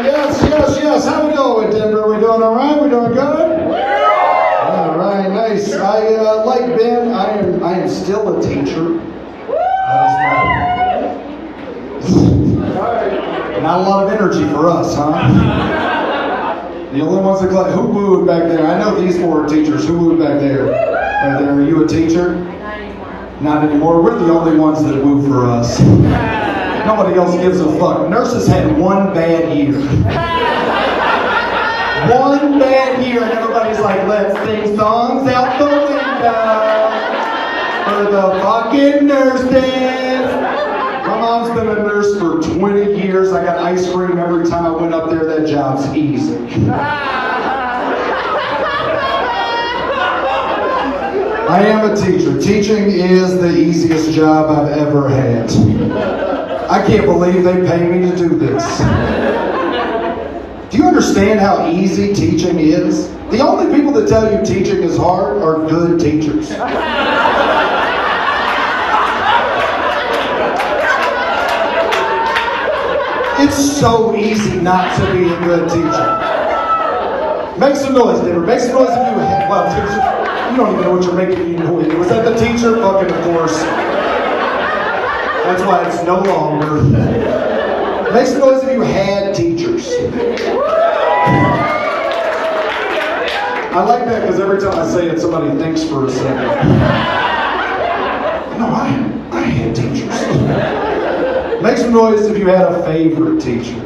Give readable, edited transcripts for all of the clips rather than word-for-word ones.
Yes. How we doing, Denver? We doing all right? We doing good? All right, nice. Like Ben, I am still a teacher. Not a lot of energy for us, huh? The only ones that clap. Who wooed back there? I know these four are teachers. Who wooed back there? Right there. Are you a teacher? Not anymore. We're the only ones that woo for us. Nobody else gives a fuck. Nurses had one bad year. One bad year, and everybody's like, let's sing songs out the window for the fucking nurses. My mom's been a nurse for 20 years. I got ice cream every time I went up there. That job's easy. I am a teacher. Teaching is the easiest job I've ever had. I can't believe they pay me to do this. Do you understand how easy teaching is? The only people that tell you teaching is hard are good teachers. It's so easy not to be a good teacher. Make some noise, Denver. Make some noise if you had. Well, you don't even know what you're making. Was that the teacher? Fucking of course. That's why it's no longer. Make some noise if you had teachers. I like that because every time I say it, somebody thinks for a second. No, I had teachers. Make some noise if you had a favorite teacher.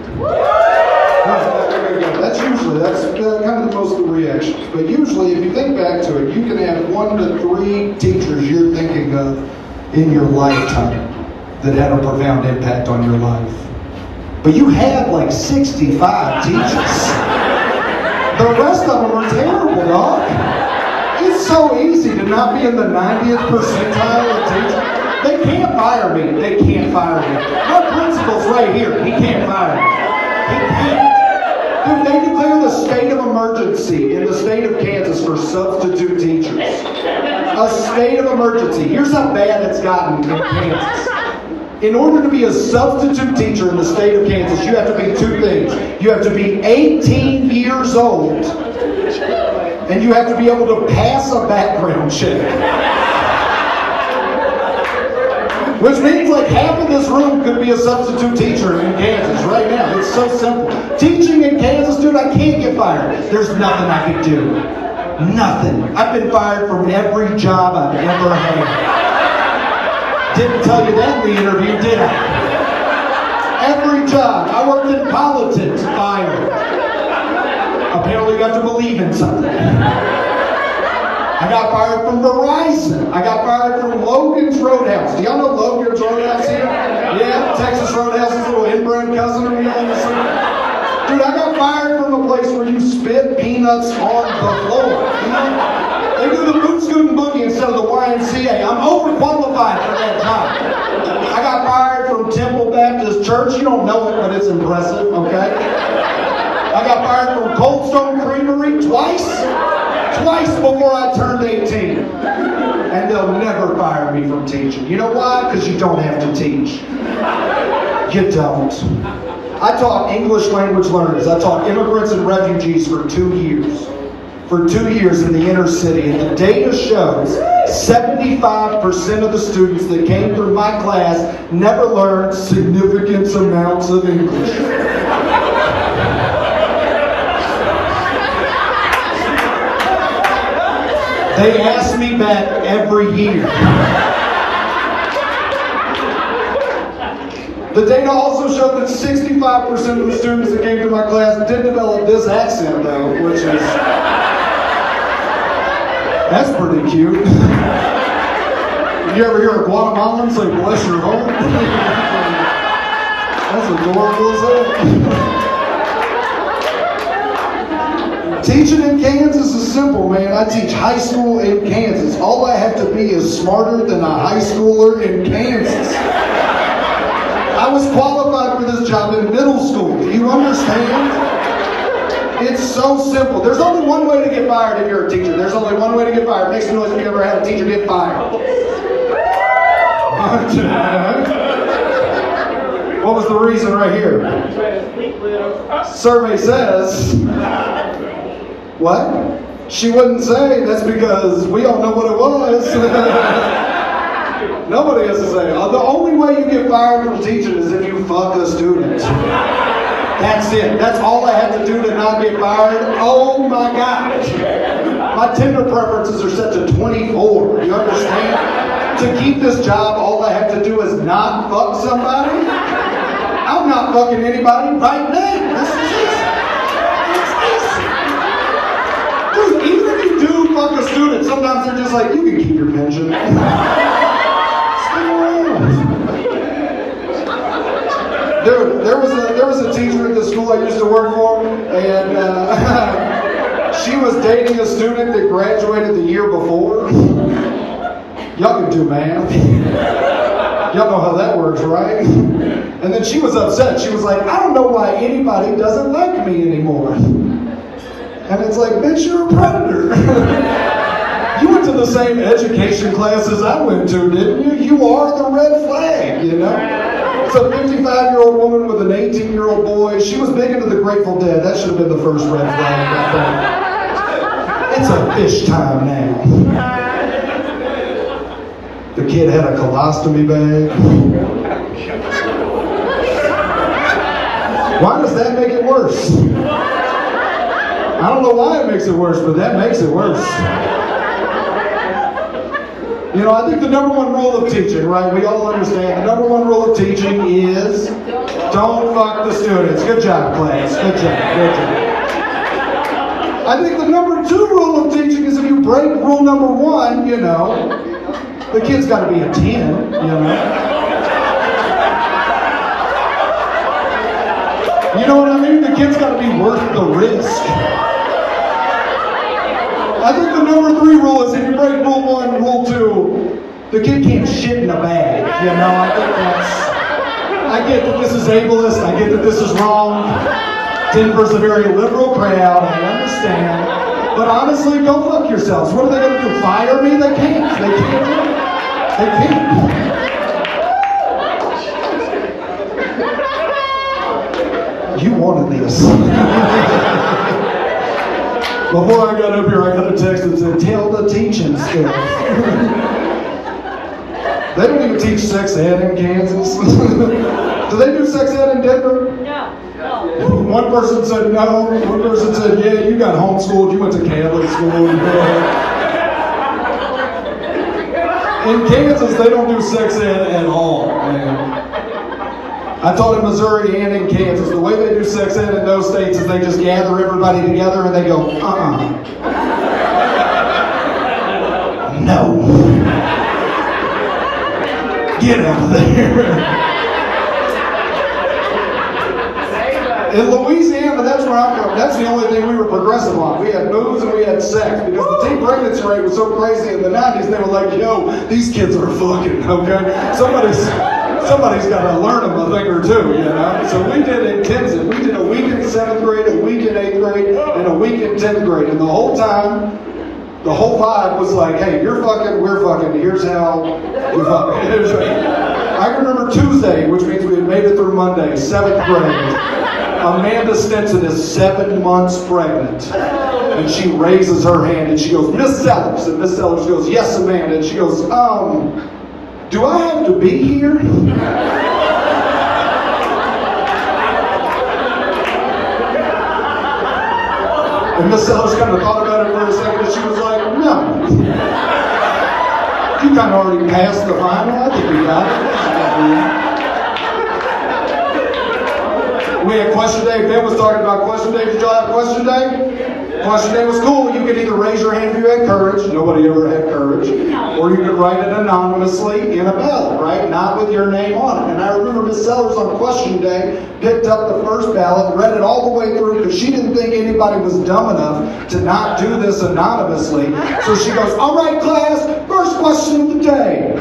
That's kind of the most of the reactions. But usually, if you think back to it, you can have 1 to 3 teachers you're thinking of in your lifetime that had a profound impact on your life. But you had like 65 teachers. The rest of them are terrible, dog. It's so easy to not be in the 90th percentile of teachers. They can't fire me. They can't fire me. My principal's right here. He can't fire me. He can't. Dude, they declare the state of emergency in the state of Kansas for substitute teachers. A state of emergency. Here's how bad it's gotten in Kansas. In order to be a substitute teacher in the state of Kansas, you have to be 2 things. You have to be 18 years old, and you have to be able to pass a background check. Which means like half of this room could be a substitute teacher in Kansas right now. It's so simple. Teaching in Kansas, dude, I can't get fired. There's nothing I can do. Nothing. I've been fired from every job I've ever had. Didn't tell you that in the interview, did I? Every job. I worked in politics, fired. Apparently got to believe in something. I got fired from Verizon. I got fired from Logan's Roadhouse. Do y'all know Logan's Roadhouse here? Yeah, Texas Roadhouse's little inbred cousin or anything. Dude, I got fired from a place where you spit peanuts on the floor. You know? They do the boot scooting boogie instead of the YMCA. I'm overqualified for that job. I got fired from Temple Baptist Church. You don't know it, but it's impressive, okay? I got fired from Cold Stone Creamery twice before I turned 18. And they'll never fire me from teaching. You know why? Because you don't have to teach. You don't. I taught English language learners. I taught immigrants and refugees for 2 years. For 2 years in the inner city. And the data shows 75% of the students that came through my class never learned significant amounts of English. They ask me back every year. The data also showed that 65% of the students that came to my class did develop this accent, though, which is... That's pretty cute. You ever hear a Guatemalan say, bless your heart? That's adorable as hell. Teaching in Kansas is simple, man. I teach high school in Kansas. All I have to be is smarter than a high schooler in Kansas. I was qualified for this job in middle school. Do you understand? It's so simple. There's only one way to get fired if you're a teacher. There's only one way to get fired. Make some noise if you ever had a teacher get fired. What was the reason right here? Survey says, what? She wouldn't say that's because we all know what it was. Nobody has to say. The only way you get fired from teaching is if you fuck a student. That's it. That's all I have to do to not get fired. Oh my God. My Tinder preferences are set to 24. You understand? To keep this job, all I have to do is not fuck somebody. I'm not fucking anybody right now. This is easy. Dude, even if you do fuck a student, sometimes they're just like, you can keep your pension. Dude, there was a teacher at the school I used to work for, and she was dating a student that graduated the year before. Y'all can do math. Y'all know how that works, right? And then she was upset. She was like, I don't know why anybody doesn't like me anymore. And it's like, bitch, you're a predator. You went to the same education classes I went to, didn't you? You are the red flag, you know? It's a 55-year-old woman with an 18-year-old boy. She was big into the Grateful Dead. That should have been the first red flag, I think. It's a fish time now. The kid had a colostomy bag. Why does that make it worse? I don't know why it makes it worse, but that makes it worse. You know, I think the number one rule of teaching, right? We all understand the number one rule of teaching is don't fuck the students. Good job, class. Good job. Good job. I think the number two rule of teaching is if you break rule number one, you know, the kid's got to be a 10, you know. You know what I mean? The kid's got to be worth the risk. I think the number three rule is if you break rule one, rule two, the kid can't shit in a bag. You know, I get that this is ableist, I get that this is wrong. Denver's a very liberal crowd, I understand. But honestly, go fuck yourselves. What are they going to do? Fire me? They can't. They can't do it. They can't. You wanted this. Before I got up here, I got a text that said, tell the teaching stuff. They don't even teach sex ed in Kansas. Do they do sex ed in Denver? No. One person said no. One person said, yeah, you got homeschooled. You went to Catholic school. In Kansas, they don't do sex ed at all, man. I taught in Missouri and in Kansas. The way they do sex ed in those states is they just gather everybody together and they go, no. Get out of there. In Louisiana, that's where I'm from. That's the only thing we were progressive on. We had booze and we had sex because the teen pregnancy rate was so crazy in the 90s. They were like, yo, these kids are fucking, okay? Somebody's got to learn them a thing or two, you know? So we did intensive. We did a week in 7th grade, a week in 8th grade, and a week in 10th grade. And the whole time, the whole vibe was like, hey, you're fucking, we're fucking, here's how we fucking. I remember Tuesday, which means we had made it through Monday, 7th grade. Amanda Stinson is 7 months pregnant. And she raises her hand and she goes, Miss Sellers. And Miss Sellers goes, yes, Amanda. And she goes, do I have to be here? And Miss Sellers kind of thought about it for a second and she was like, no. You kind of already passed the final. I think you got it. We had question day. Ben was talking about question day. Did y'all have question day? Question day was cool. You could either raise your hand if you had courage. Nobody ever had courage. Or you could write it anonymously in a ballot, right? Not with your name on it. And I remember Miss Sellers on question day picked up the first ballot, read it all the way through because she didn't think anybody was dumb enough to not do this anonymously. So she goes, all right, class, first question of the day.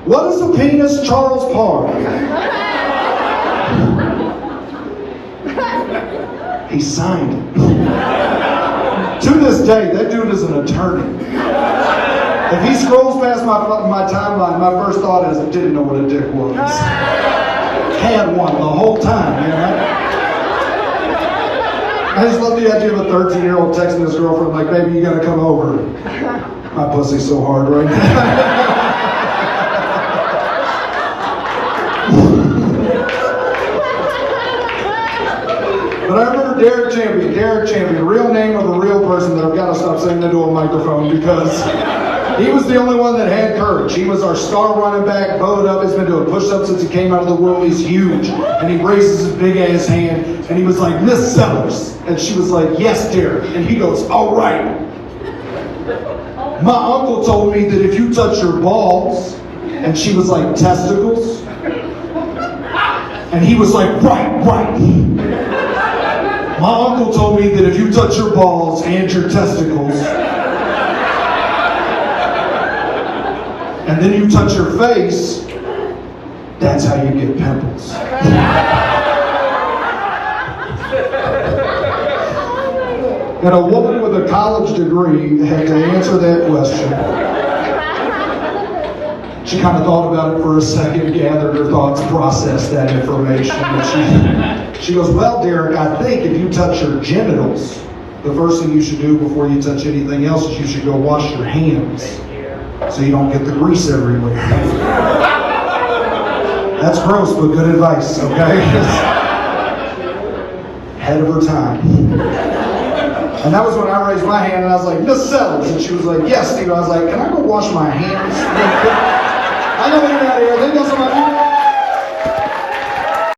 What is a penis, Charles Park? He signed it. To this day, that dude is an attorney. If he scrolls past my timeline, my first thought is, I didn't know what a dick was. had one the whole time, you know? I just love the idea of a 13-year-old texting his girlfriend like, baby, you gotta come over. My pussy's so hard right now. But I remember Derek Champion, real name of a real person that I've got to stop saying into a microphone because he was the only one that had courage. He was our star running back, bowed up. He's been doing push-ups since he came out of the womb. He's huge. And he raises his big ass hand and he was like, Miss Sellers. And she was like, yes, Derek. And he goes, all right. My uncle told me that if you touch your balls, and she was like, testicles. And he was like, right. My uncle told me that if you touch your balls and your testicles, and then you touch your face, that's how you get pimples. And a woman with a college degree had to answer that question. She kind of thought about it for a second, gathered her thoughts, processed that information, and she goes, well, Derek, I think if you touch your genitals, the first thing you should do before you touch anything else is you should go wash your hands so you don't get the grease everywhere. That's gross, but good advice, okay? Head of her time. And that was when I raised my hand and I was like, Miss Sellers. And she was like, yes, Steve. I was like, can I go wash my hands? I know you're not here. They know somebody.